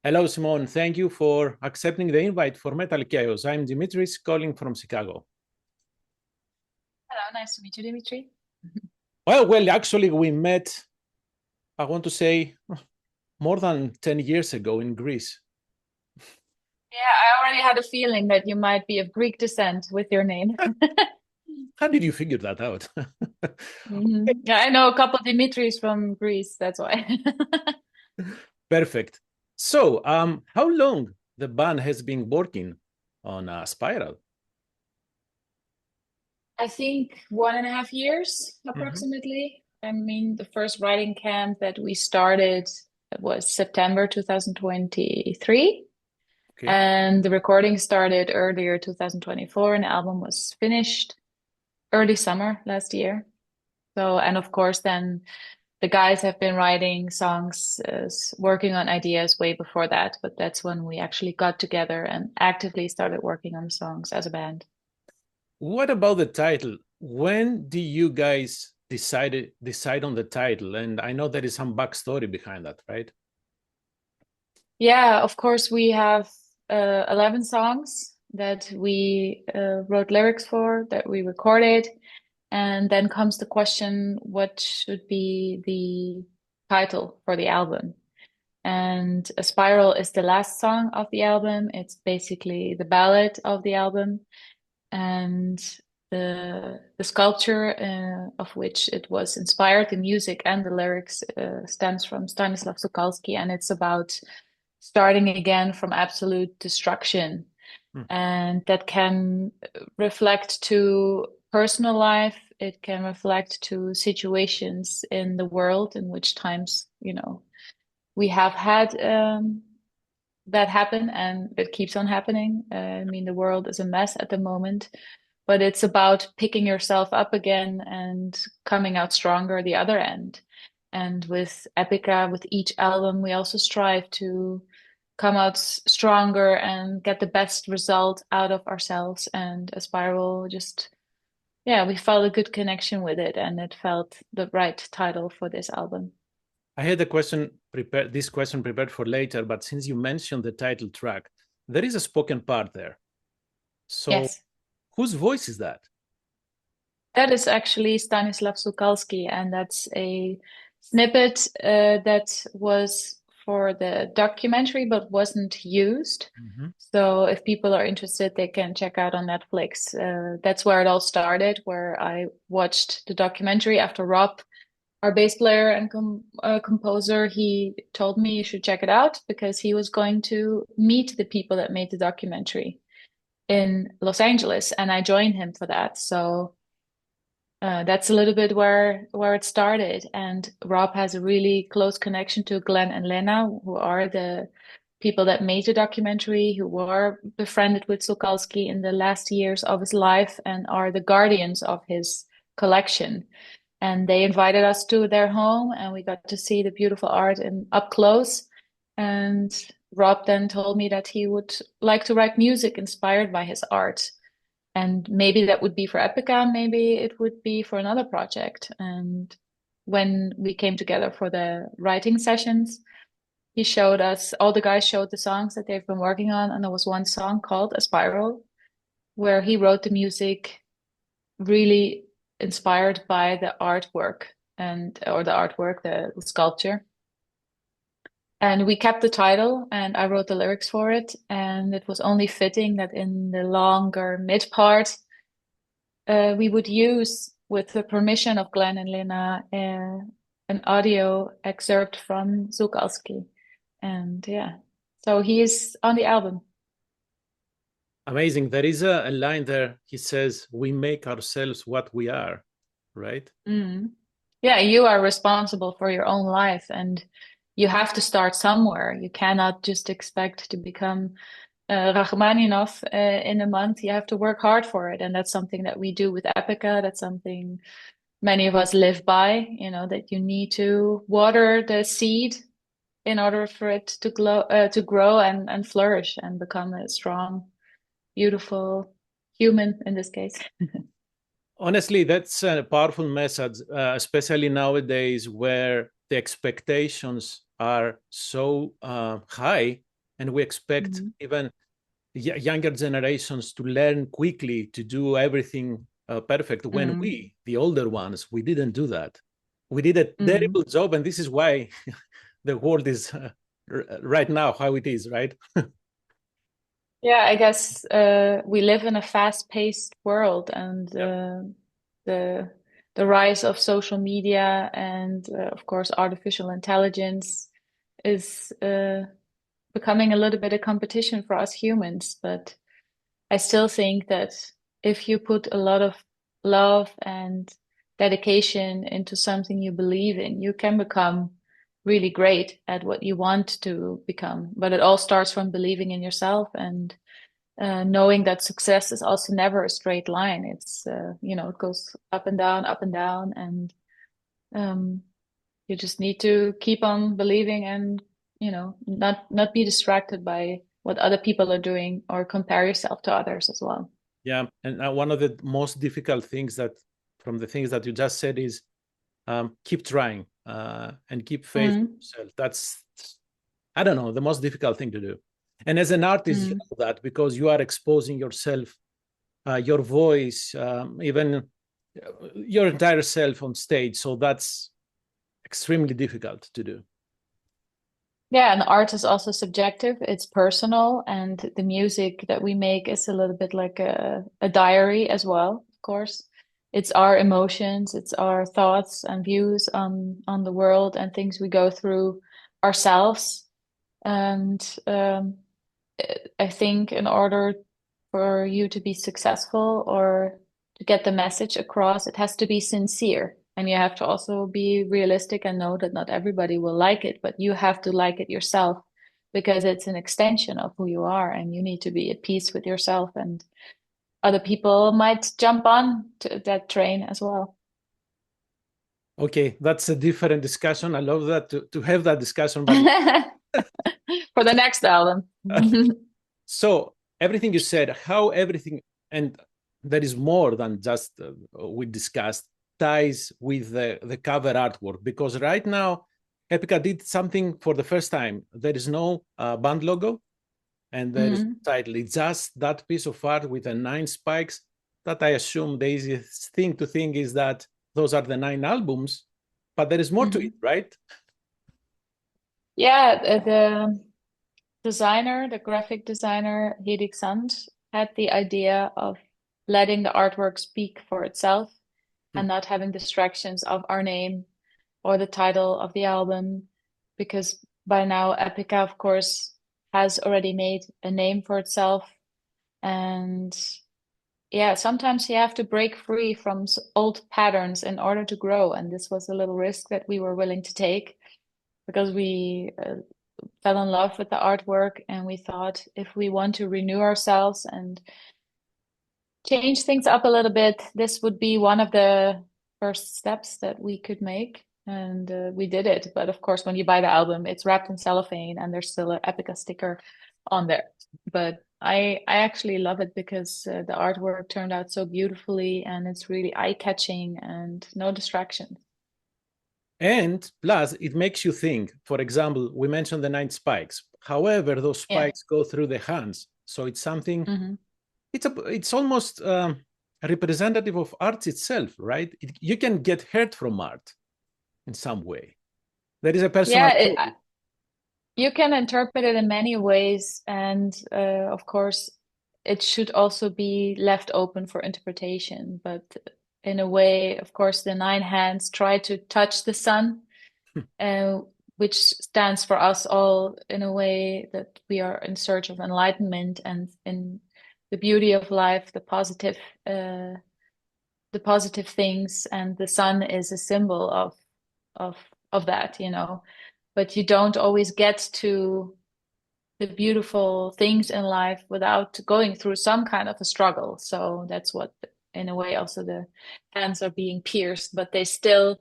Hello, Simone. Thank you for accepting the invite for Metalkaoz. I'm Dimitris calling from Chicago. Hello, nice to meet you, Dimitri. Well, actually, we met, I want to say, more than 10 years ago in Greece. Yeah, I already had a feeling that you might be of Greek descent with your name. How did you figure that out? Yeah, I know a couple of Dimitris from Greece, that's why. Perfect. So, how long the band has been working on Aspiral? I think 1.5 years approximately. I mean, the first writing camp that we started was September 2023. Okay. And the recording started earlier 2024, and the album was finished early summer last year. So, and of course, then the guys have been writing songs, working on ideas way before that, but that's when we actually got together and actively started working on songs as a band. What about the title? When do you guys decide on the title? And I know there is some backstory behind that, right? Yeah, of course, we have 11 songs that we wrote lyrics for, that we recorded. And then comes the question, what should be the title for the album? And Aspiral is the last song of the album. It's basically the ballad of the album. And the sculpture of which it was inspired, the music and the lyrics stems from Stanisław Szukalski, and it's about starting again from absolute destruction. And that can reflect to personal life. It can reflect to situations in the world in which times, we have had that happen, and it keeps on happening. I mean, the world is a mess at the moment, but it's about picking yourself up again and coming out stronger the other end. And with Epica, with each album, we also strive to come out stronger and get the best result out of ourselves. And Aspiral just, yeah, we felt a good connection with it, and it felt the right title for this album. I had a question prepared, this question prepared for later, but since you mentioned the title track, there is a spoken part there. So Yes. whose voice is that? That is actually Stanisław Szukalski, and that's a snippet that was for the documentary but wasn't used. So if people are interested, they can check out on Netflix. That's where it all started, where I watched the documentary after Rob, our bass player and composer, he told me you should check it out because he was going to meet the people that made the documentary in Los Angeles, and I joined him for that. So that's a little bit where it started. And Rob has a really close connection to Glenn and Lena, who are the people that made the documentary, who were befriended with Szukalski in the last years of his life and are the guardians of his collection. And they invited us to their home, and we got to see the beautiful art up close. And Rob then told me that he would like to write music inspired by his art. And maybe that would be for Epica, maybe it would be for another project. And when we came together for the writing sessions, he showed us, all the guys showed the songs that they've been working on. And there was one song called Aspiral, where he wrote the music really inspired by the artwork the sculpture. And we kept the title, and I wrote the lyrics for it. And it was only fitting that in the longer mid part, we would use, with the permission of Glenn and Lena, an audio excerpt from Szukalski. And yeah, so he is on the album. Amazing. There is a line there. He says, "We make ourselves what we are," right? Yeah, you are responsible for your own life, and you have to start somewhere. You cannot just expect to become Rachmaninoff in a month. You have to work hard for it. And that's something that we do with Epica. That's something many of us live by, that you need to water the seed in order for it to grow and flourish and become a strong, beautiful human in this case. Honestly, that's a powerful message, especially nowadays where the expectations are so high and we expect even younger generations to learn quickly to do everything perfect, when we, the older ones, we didn't do that. We did a terrible job, and this is why the world is right now how it is, right? Yeah, I guess we live in a fast-paced world, and the rise of social media and of course artificial intelligence is becoming a little bit of competition for us humans. But I still think that if you put a lot of love and dedication into something you believe in, you can become really great at what you want to become. But it all starts from believing in yourself and knowing that success is also never a straight line. It's, it goes up and down, and you just need to keep on believing and, not be distracted by what other people are doing or compare yourself to others as well. Yeah, and one of the most difficult things from the things that you just said is keep trying and keep faith in yourself. That's, I don't know, the most difficult thing to do. And as an artist, you know that because you are exposing yourself, your voice, even your entire self on stage. So that's extremely difficult to do. Yeah, and art is also subjective. It's personal, and the music that we make is a little bit like a diary as well, of course. It's our emotions, it's our thoughts and views on the world and things we go through ourselves. And I think in order for you to be successful or to get the message across, it has to be sincere. And you have to also be realistic and know that not everybody will like it, but you have to like it yourself because it's an extension of who you are, and you need to be at peace with yourself, and other people might jump on to that train as well. Okay, that's a different discussion. I love that to have that discussion. But for the next album. So everything you said, how everything, and there is more than just we discussed, ties with the cover artwork, because right now Epica did something for the first time. There is no band logo, and there is no title. It's just that piece of art with the 9 spikes. That I assume the easiest thing to think is that those are the 9 albums, but there is more to it, right? Yeah, the designer, the graphic designer, Hidik Sand, had the idea of letting the artwork speak for itself and not having distractions of our name or the title of the album, because by now Epica, of course, has already made a name for itself. And yeah, sometimes you have to break free from old patterns in order to grow. And this was a little risk that we were willing to take, because we fell in love with the artwork, and we thought if we want to renew ourselves and change things up a little bit, this would be one of the first steps that we could make. And we did it. But of course, when you buy the album, it's wrapped in cellophane and there's still an Epica sticker on there. But I actually love it because the artwork turned out so beautifully, and it's really eye-catching and no distractions. And plus, it makes you think. For example, we mentioned the 9 spikes. However, those spikes go through the hands. So it's something, it's almost representative of art itself, right? You can get hurt from art in some way. There is a personal... Yeah, you can interpret it in many ways. And of course, it should also be left open for interpretation. But in a way, of course, the 9 hands try to touch the sun, which stands for us all in a way that we are in search of enlightenment and in the beauty of life, the positive things, and the sun is a symbol of that, But you don't always get to the beautiful things in life without going through some kind of a struggle. So that's what, in a way, also the hands are being pierced, but they still,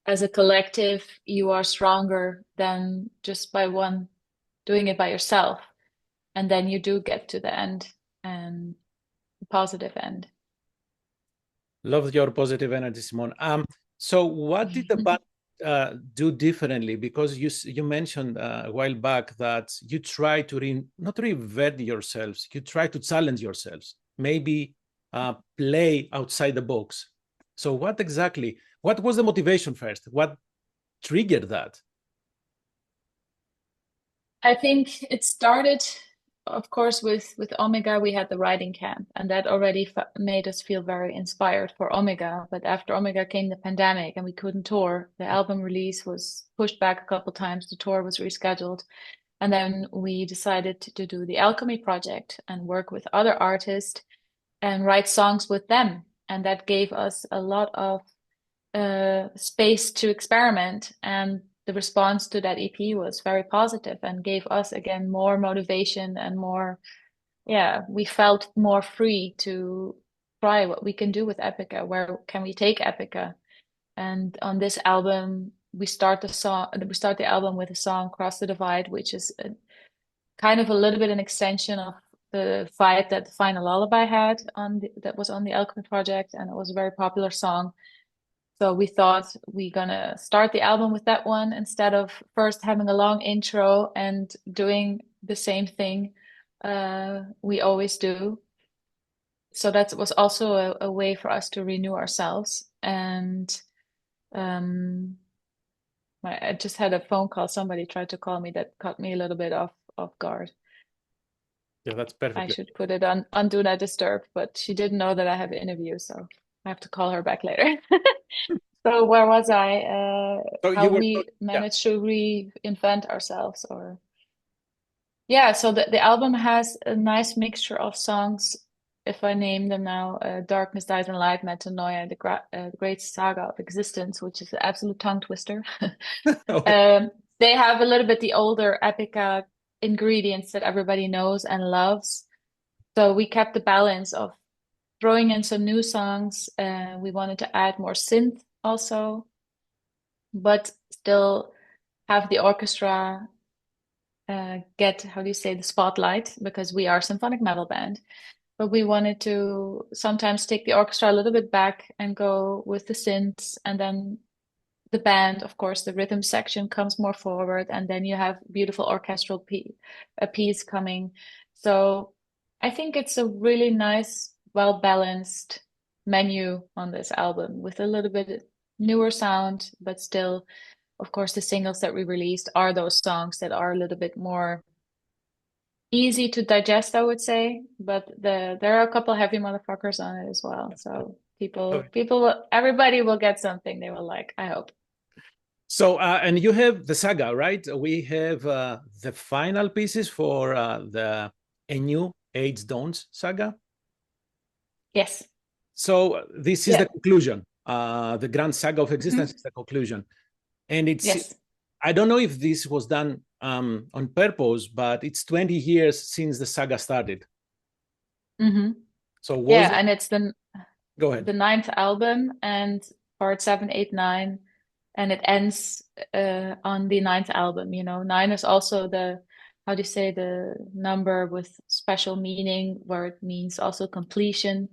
as a collective, you are stronger than just by one doing it by yourself. And then you do get to the end, and the positive end. Love your positive energy, Simone. So what did the band do differently? Because you mentioned a while back that you try to not reinvent yourselves, you try to challenge yourselves, maybe play outside the box. So what was the motivation first? What triggered that? I think it started, of course, with Omega. We had the writing camp, and that already made us feel very inspired for Omega. But after Omega came the pandemic, and we couldn't tour. The album release was pushed back a couple times. The tour was rescheduled, and then we decided to do the Alchemy project and work with other artists and write songs with them. And that gave us a lot of space to experiment. And the response to that EP was very positive and gave us again more motivation and more, we felt more free to try what we can do with Epica. Where can we take Epica? And on this album, we start the album with a song "Cross the Divide," which is kind of a little bit an extension of the vibe that the Final Lullaby had that was on the Alchemy project, and it was a very popular song. So we thought we're gonna start the album with that one instead of first having a long intro and doing the same thing we always do. So that was also a way for us to renew ourselves. And I just had a phone call. Somebody tried to call me that caught me a little bit off guard. Yeah, that's perfect. I should put it on Do Not Disturb, but she didn't know that I have an interview, so I have to call her back later. So where was I? How we managed to reinvent ourselves, so the album has a nice mixture of songs. If I name them now, Darkness, Dies and Light, Metanoia, the Great Saga of Existence, which is an absolute tongue twister. They have a little bit the older Epica ingredients that everybody knows and loves. So we kept the balance of throwing in some new songs. We wanted to add more synth also, but still have the orchestra get, the spotlight, because we are a symphonic metal band. But we wanted to sometimes take the orchestra a little bit back and go with the synths, and then the band, of course, the rhythm section comes more forward, and then you have beautiful orchestral piece coming. So I think it's a really nice, well-balanced menu on this album with a little bit newer sound, but still, of course, the singles that we released are those songs that are a little bit more easy to digest, I would say. But there are a couple heavy motherfuckers on it as well. So everybody will get something they will like, I hope. So, and you have the saga, right? We have the final pieces for the A New Age Dawns saga. Yes. So this is the conclusion. The grand saga of existence is the conclusion. And it's, I don't know if this was done on purpose, but it's 20 years since the saga started. So and it's go ahead. The 9th album and part 7, 8, 9, and it ends on the 9th album. 9 is also the number with special meaning, where it means also completion.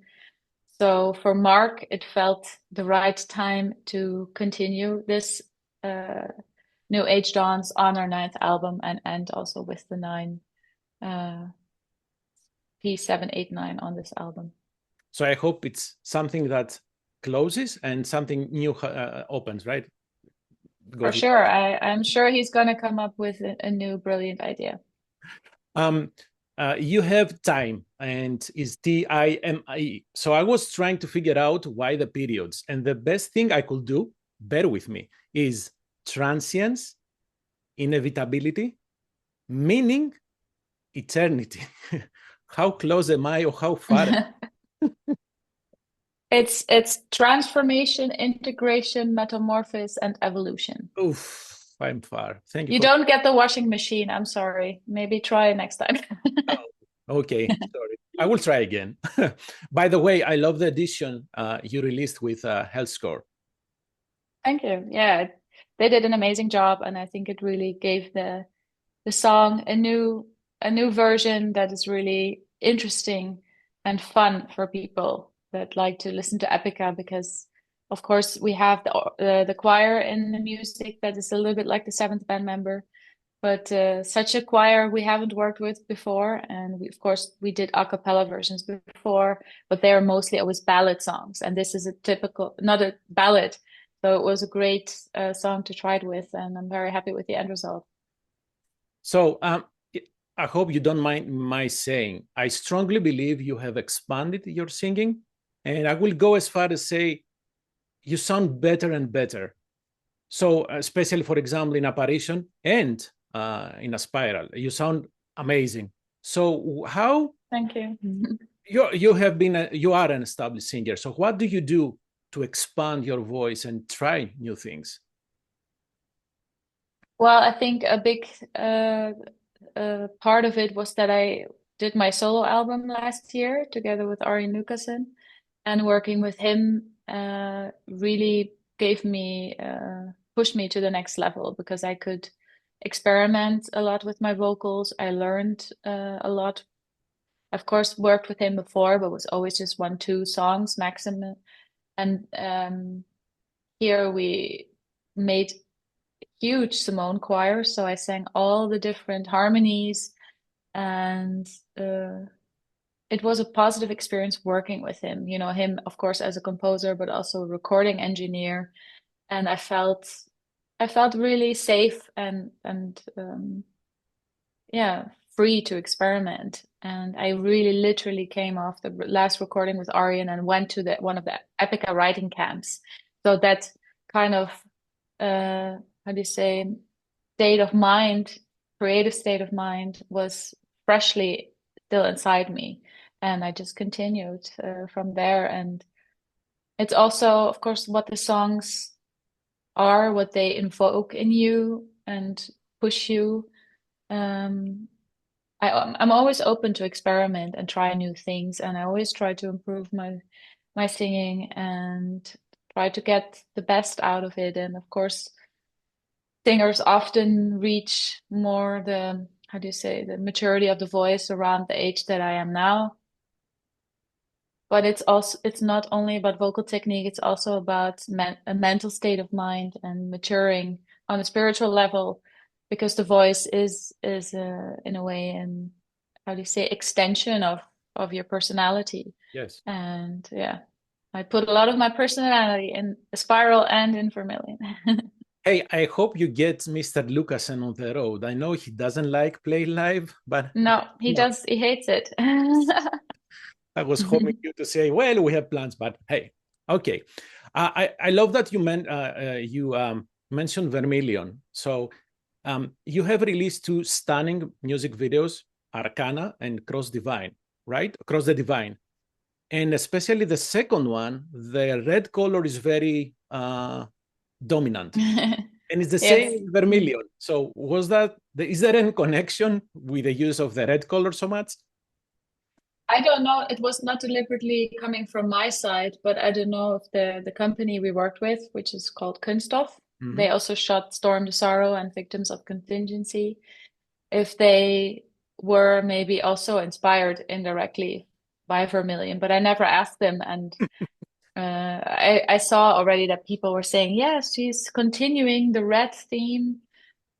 So for Mark, it felt the right time to continue this New Age Dawns on our 9th album and end also with the 9 P7, 8, 9 on this album. So I hope it's something that closes and something new opens, right? For sure. I'm sure he's going to come up with a new brilliant idea. You have time, and is TIME. So I was trying to figure out why the periods, and the best thing I could do, bear with me, is transience, inevitability, meaning, eternity. How close am I, or how far? It's transformation, integration, metamorphosis, and evolution. Oof. I'm far. Thank you. You don't get the washing machine. I'm sorry. Maybe try next time. Okay. Sorry. I will try again. By the way, I love the edition you released with Healthscore. Thank you. Yeah, they did an amazing job, and I think it really gave the song a new version that is really interesting and fun for people that like to listen to Epica, because of course, we have the choir in the music that is a little bit like the seventh band member. But such a choir we haven't worked with before. And we, of course, we did a cappella versions before, but they are mostly always ballad songs. And this is a typical, not a ballad. So it was a great song to try it with. And I'm very happy with the end result. So I hope you don't mind my saying, I strongly believe you have expanded your singing. And I will go as far as say, you sound better and better. So especially, for example, in Apparition and in Aspiral, you sound amazing. So how? Thank you. You have been you are an established singer. So what do you do to expand your voice and try new things? Well, I think a big part of it was that I did my solo album last year together with Arjen Lucassen, and working with him really gave me pushed me to the next level because I could experiment a lot with my vocals. I learned a lot. Of course, worked with him before, but was always just 1-2 songs maximum. And here we made huge Simone choir, so I sang all the different harmonies, and it was a positive experience working with him. You know, him, of course, as a composer, but also a recording engineer. And I felt really safe and yeah, free to experiment. And I really literally came off the last recording with Arjen and went to one of the Epica writing camps. So that kind of how do you say, state of mind, creative state of mind was freshly still inside me. And I just continued from there. And it's also, of course, what the songs are, what they invoke in you and push you. I'm always open to experiment and try new things, and I always try to improve my singing and try to get the best out of it. And of course, singers often reach more the, how do you say, the maturity of the voice around the age that I am now. But it's not only about vocal technique, it's also about a mental state of mind and maturing on a spiritual level, because the voice is in a way, and how do you say, extension of your personality. Yes. And yeah, I put a lot of my personality in Aspiral and in Vermilion. Hey, I hope you get Mr. Lucassen on the road. I know he doesn't like play live, but no, he does. He hates it. I was hoping you to say, well, we have plans, but hey, okay. I love that you mentioned Vermilion. So you have released 2 stunning music videos, Arcana and Cross Divine, right? Cross the Divine. And especially the second one, the red color is very dominant. And it's the same in Vermilion. So is there any connection with the use of the red color so much? I don't know. It was not deliberately coming from my side, but I don't know if the company we worked with, which is called Kunststoff, they also shot Storm the Sorrow and Victims of Contingency, if they were maybe also inspired indirectly by Vermilion, but I never asked them. And I saw already that people were saying, yes, she's continuing the red theme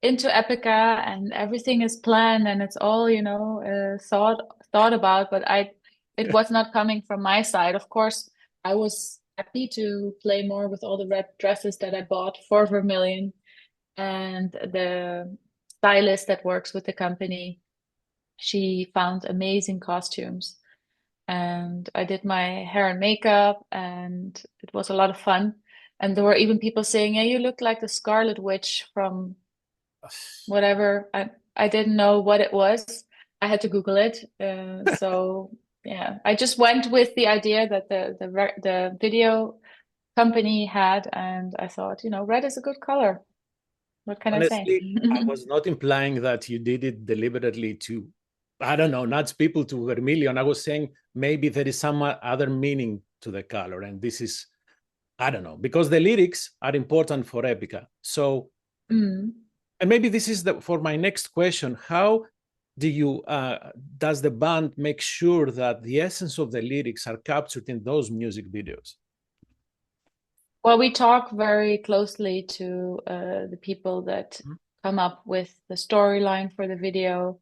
into Epica and everything is planned and it's all, you know, thought about, but it was not coming from my side. Of course, I was happy to play more with all the red dresses that I bought for Vermilion, and the stylist that works with the company, she found amazing costumes, and I did my hair and makeup, and it was a lot of fun. And there were even people saying, yeah, you look like the Scarlet Witch from whatever. I didn't know what it was. I had to Google it. So yeah, I just went with the idea that the video company had, and I thought, you know, red is a good color. What can Honestly, I say? I was not implying that you did it deliberately to, I don't know, nudge people to Vermilion. I was saying maybe there is some other meaning to the color, and this is, I don't know, because the lyrics are important for Epica. So, and maybe this is for my next question. How do you does the band make sure that the essence of the lyrics are captured in those music videos? Well, we talk very closely to the people that come up with the storyline for the video,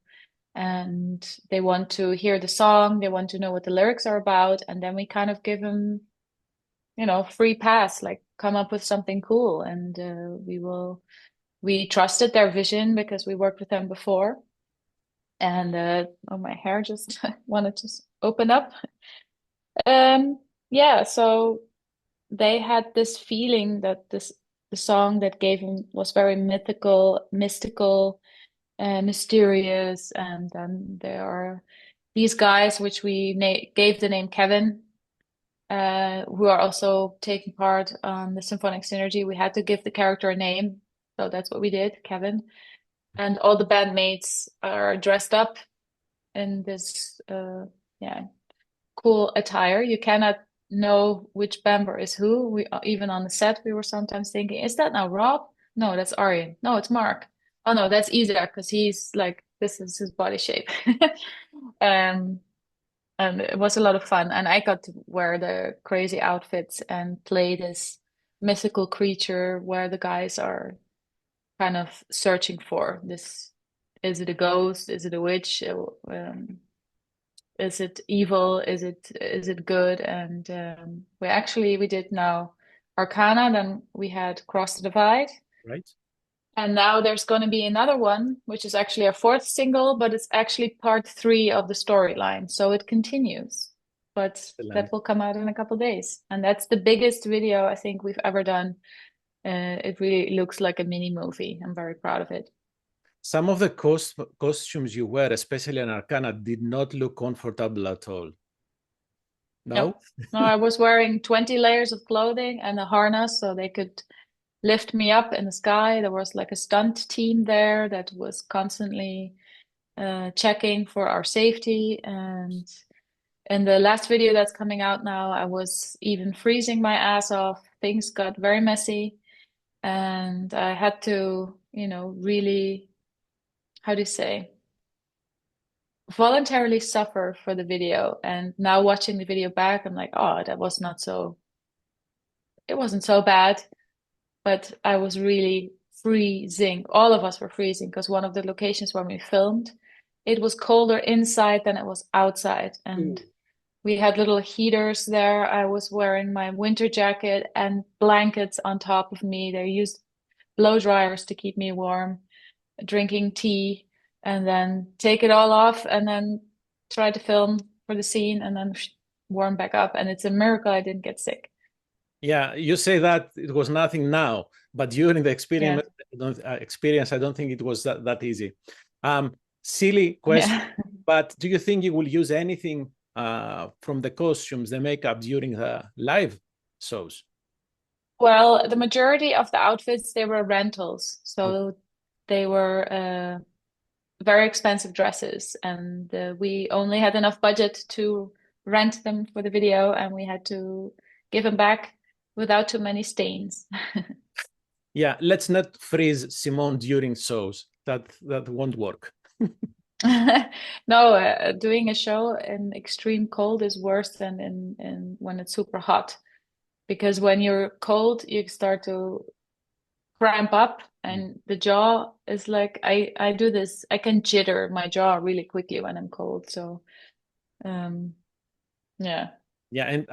and they want to hear the song, they want to know what the lyrics are about, and then we kind of give them, free pass, like come up with something cool, and we trusted their vision because we worked with them before. And oh, my hair just wanted to open up. Yeah, so they had this feeling that the song that gave him was very mystical, mysterious, and then there are these guys which we gave the name Kevin, who are also taking part on the Symphonic Synergy. We had to give the character a name, so that's what we did, Kevin. And all the bandmates are dressed up in this cool attire. You cannot know which member is who. We even on the set we were sometimes thinking, is that now Rob? No, that's Arjen. No, it's Mark. Oh no, that's Isaac, because he's like, this is his body shape. And it was a lot of fun. And I got to wear the crazy outfits and play this mythical creature where the guys are kind of searching for this. Is it a ghost? Is it a witch? Is it evil? Is it good? And we did now Arcana, then we had Cross the Divide. Right. And now there's going to be another one, which is actually a fourth single, but it's actually part 3 of the storyline. So it continues, but that will come out in a couple of days. And that's the biggest video I think we've ever done. It really looks like a mini movie. I'm very proud of it. Some of the costumes you wear, especially in Arcana, did not look comfortable at all. No? No, I was wearing 20 layers of clothing and a harness so they could lift me up in the sky. There was like a stunt team there that was constantly checking for our safety. And in the last video that's coming out now, I was even freezing my ass off. Things got very messy. And I had to, really, how do you say, voluntarily suffer for the video. And now watching the video back, I'm like, oh, it wasn't so bad. But I was really freezing. All of us were freezing because one of the locations where we filmed, it was colder inside than it was outside. And we had little heaters there. I was wearing my winter jacket and blankets on top of me. They used blow dryers to keep me warm, drinking tea, and then take it all off and then try to film for the scene and then warm back up. And it's a miracle I didn't get sick. Yeah, you say that it was nothing now, but during the experience, I don't think it was that easy. Silly question, but do you think you will use anything from the costumes, the makeup during the live shows? Well, the majority of the outfits, they were rentals. So they were very expensive dresses. And we only had enough budget to rent them for the video. And we had to give them back without too many stains. Yeah, let's not freeze Simone during shows. That won't work. No, doing a show in extreme cold is worse than in when it's super hot. Because when you're cold, you start to cramp up and the jaw is like, I do this, I can jitter my jaw really quickly when I'm cold. So, yeah. Yeah, and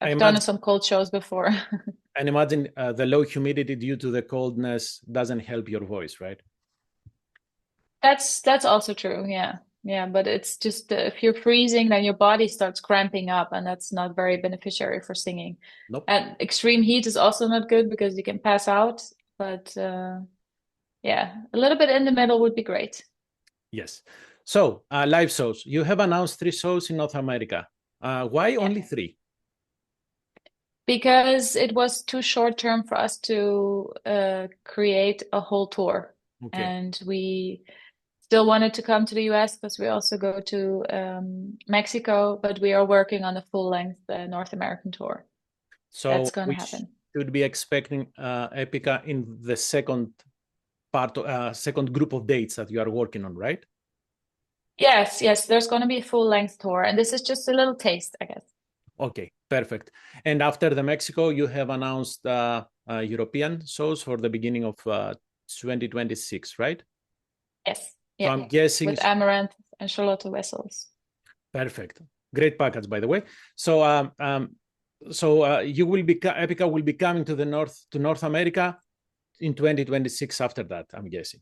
I've done some cold shows before. And imagine the low humidity due to the coldness doesn't help your voice, right? That's also true. Yeah. But it's just if you're freezing, then your body starts cramping up, and that's not very beneficiary for singing. Nope. And extreme heat is also not good because you can pass out. But yeah, a little bit in the middle would be great. Yes. So live shows. You have announced 3 shows in North America. Why only 3? Because it was too short term for us to create a whole tour. Okay. And we still wanted to come to the US because we also go to Mexico, but we are working on a full-length North American tour. So that's going to happen. Should be expecting Epica in the second group of dates that you are working on, right? Yes. There's going to be a full-length tour, and this is just a little taste, I guess. Okay. Perfect. And after the Mexico, you have announced European shows for the beginning of 2026, right? Yes. So I'm guessing with Amaranth and Charlotte Wessels. Perfect. Great package, by the way. So you will be Epica will be coming to North America in 2026 after that, I'm guessing.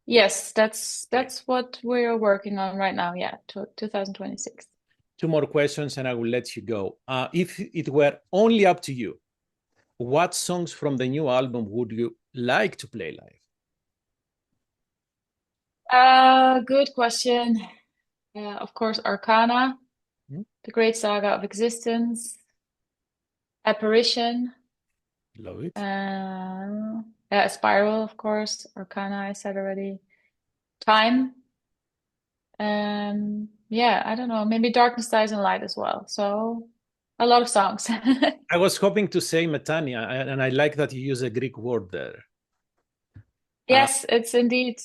Yes, that's what we're working on right now. Yeah, 2026. Two more questions and I will let you go. If it were only up to you, what songs from the new album would you like to play live? Good question. Of course, Arcana, The Great Saga of Existence, Apparition. Love it. Aspiral, of course. Arcana, I said already. Time. Yeah, I don't know. Maybe Darkness, Dies and Light as well. So a lot of songs. I was hoping to say Metania, and I like that you use a Greek word there. Yes, it's indeed.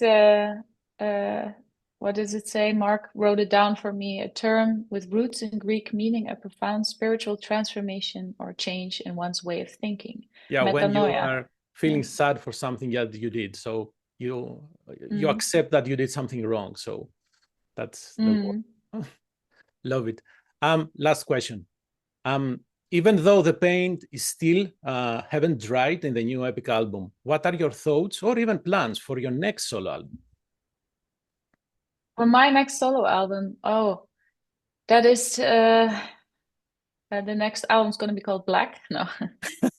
What does it say? Mark wrote it down for me. A term with roots in Greek meaning a profound spiritual transformation or change in one's way of thinking. Yeah, Metanoia. when you are feeling sad for something that you did, so you accept that you did something wrong. So that's the word. Love it. Last question. Even though the paint is still haven't dried in the new Epic album, what are your thoughts or even plans for your next solo album? For my next solo album, that is the next album's going to be called Black. No,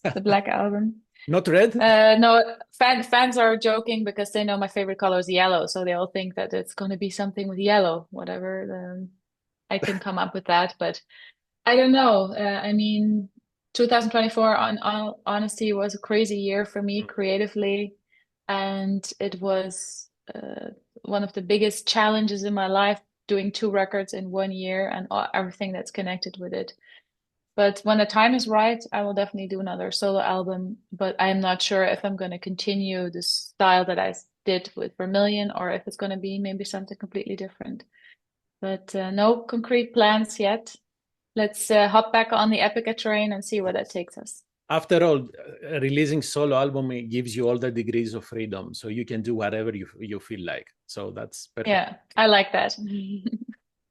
the Black album. Not red? No, fans are joking because they know my favorite color is yellow, so they all think that it's going to be something with yellow, whatever. I can come up with that, but I don't know. I mean, 2024, on honesty, was a crazy year for me creatively, and it was one of the biggest challenges in my life, doing 2 records in 1 year and everything that's connected with it. But when the time is right, I will definitely do another solo album, but I'm not sure if I'm going to continue the style that I did with Vermilion or if it's going to be maybe something completely different. But no concrete plans yet. Let's hop back on the Epica train and see where that takes us. After all, releasing solo album gives you all the degrees of freedom, so you can do whatever you feel like. So that's perfect. Yeah, I like that.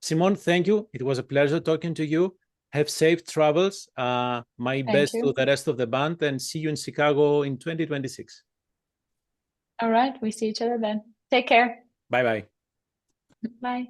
Simone, thank you. It was a pleasure talking to you. Have safe travels. My best to the rest of the band, and see you in Chicago in 2026. All right, we see each other then. Take care. Bye-bye. Bye.